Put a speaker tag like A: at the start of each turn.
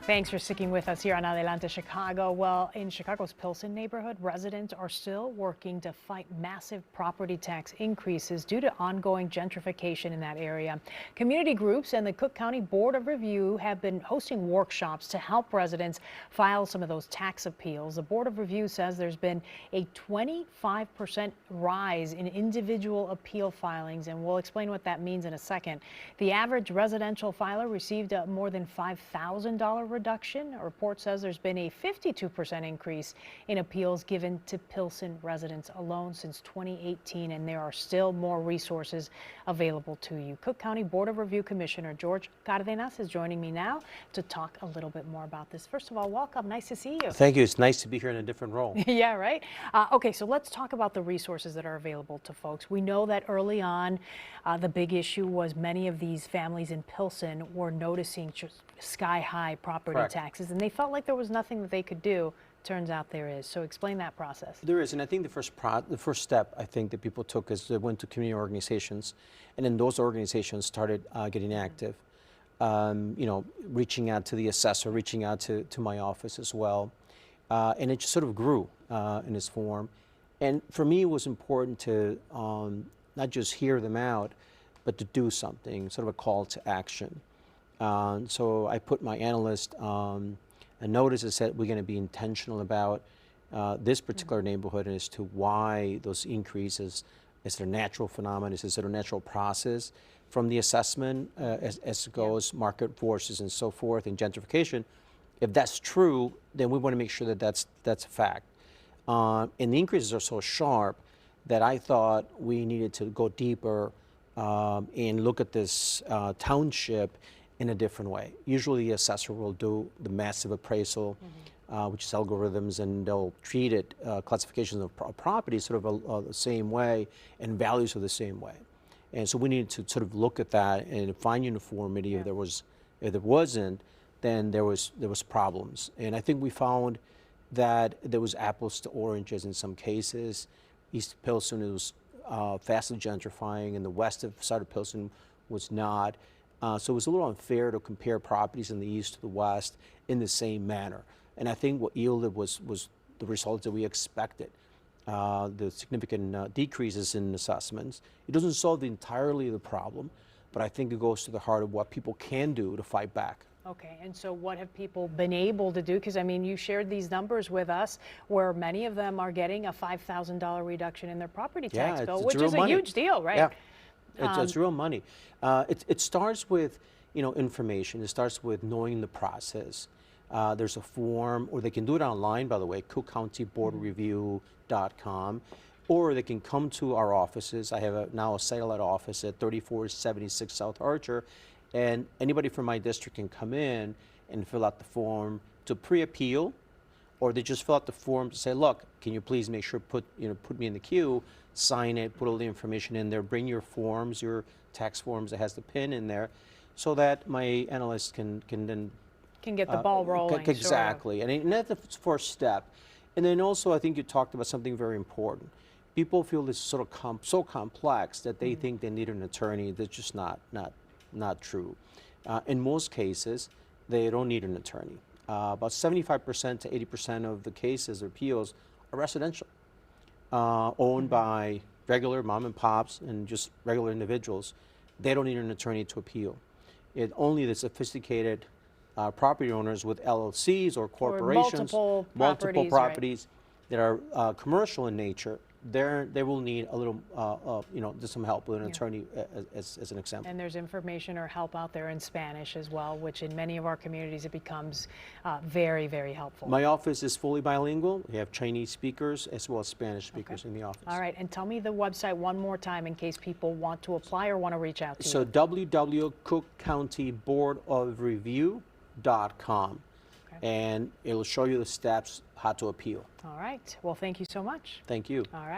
A: Thanks for sticking with us here on Adelante Chicago. Well, in Chicago's Pilsen neighborhood, residents are still working to fight massive property tax increases due to ongoing gentrification in that area. Community groups and the Cook County Board of Review have been hosting workshops to help residents file some of those tax appeals. The Board of Review says there's been a 25% rise in individual appeal filings, and we'll explain what that means in a second. The average residential filer received a more than $5,000 reduction. A report says there's been a 52% increase in appeals given to Pilsen residents alone since 2018, and there are still more resources available to you. Cook County Board of Review Commissioner George Cardenas is joining me now to talk a little bit more about this. First of all, welcome. Nice to see you.
B: Thank you. It's nice to be here in a different role.
A: Yeah, right. Okay, so let's talk about the resources that are available to folks. We know that early on, the big issue was many of these families in Pilsen were noticing just sky-high property
B: Correct.
A: taxes, and they felt like there was nothing that they could do. Turns out there is. So explain that process.
B: There is, and I think the first step I think that people took is they went to community organizations, and then those organizations started getting active. Reaching out to the assessor, reaching out to my office as well, and it just sort of grew in its form. And for me, it was important to not just hear them out, but to do something, sort of a call to action. So I put my analyst a notice that said we're going to be intentional about this particular neighborhood as to why those increases. Is it a natural phenomenon? Is it a natural process from the assessment as it goes, market forces and so forth, and gentrification? If that's true, then we want to make sure that that's a fact. And the increases are so sharp that I thought we needed to go deeper and look at this township in a different way. Usually the assessor will do the massive appraisal, which is algorithms, and they'll treat it, classifications of property sort of the same way, and values are the same way. And so we needed to sort of look at that and find uniformity. Yeah. If there wasn't, then there was problems. And I think we found that there was apples to oranges in some cases. East Pilsen was fastly gentrifying, and the west side of Pilsen was not. So it was a little unfair to compare properties in the east to the west in the same manner. And I think what yielded was the results that we expected. The significant decreases in assessments. It doesn't solve entirely the problem, but I think it goes to the heart of what people can do to fight back.
A: Okay, and so what have people been able to do? Because, I mean, you shared these numbers with us where many of them are getting a $5,000 reduction in their property tax bill, which is a huge deal, right?
B: Yeah. It's real money. It starts with, information. It starts with knowing the process. There's a form, or they can do it online, by the way, cookcountyboardreview.com, or they can come to our offices. I have now a satellite office at 3476 South Archer, and anybody from my district can come in and fill out the form to pre-appeal, or they just fill out the form to say, look, can you please make sure put me in the queue, sign it, put all the information in there, bring your forms, your tax forms that has the PIN in there, so that my analyst can then
A: get the ball rolling.
B: Exactly,
A: sort of.
B: And that's the first step. And then also, I think you talked about something very important. People feel this is sort of so complex that they think they need an attorney. That's just not true. In most cases, they don't need an attorney. About 75% to 80% of the cases or appeals are residential, owned by regular mom and pops and just regular individuals. They don't need an attorney to appeal. Only the sophisticated property owners with LLCs or corporations,
A: or multiple
B: properties
A: right.
B: that are commercial in nature, they will need a little, just some help with an attorney as an example.
A: And there's information or help out there in Spanish as well, which in many of our communities it becomes very, very helpful.
B: My office is fully bilingual. We have Chinese speakers as well as Spanish speakers in the office.
A: All right, and tell me the website one more time in case people want to apply or want to reach out to you.
B: So www.cookcountyboardofreview.com. And it'll show you the steps how to appeal.
A: All right. Well, thank you so much.
B: Thank you.
A: All right.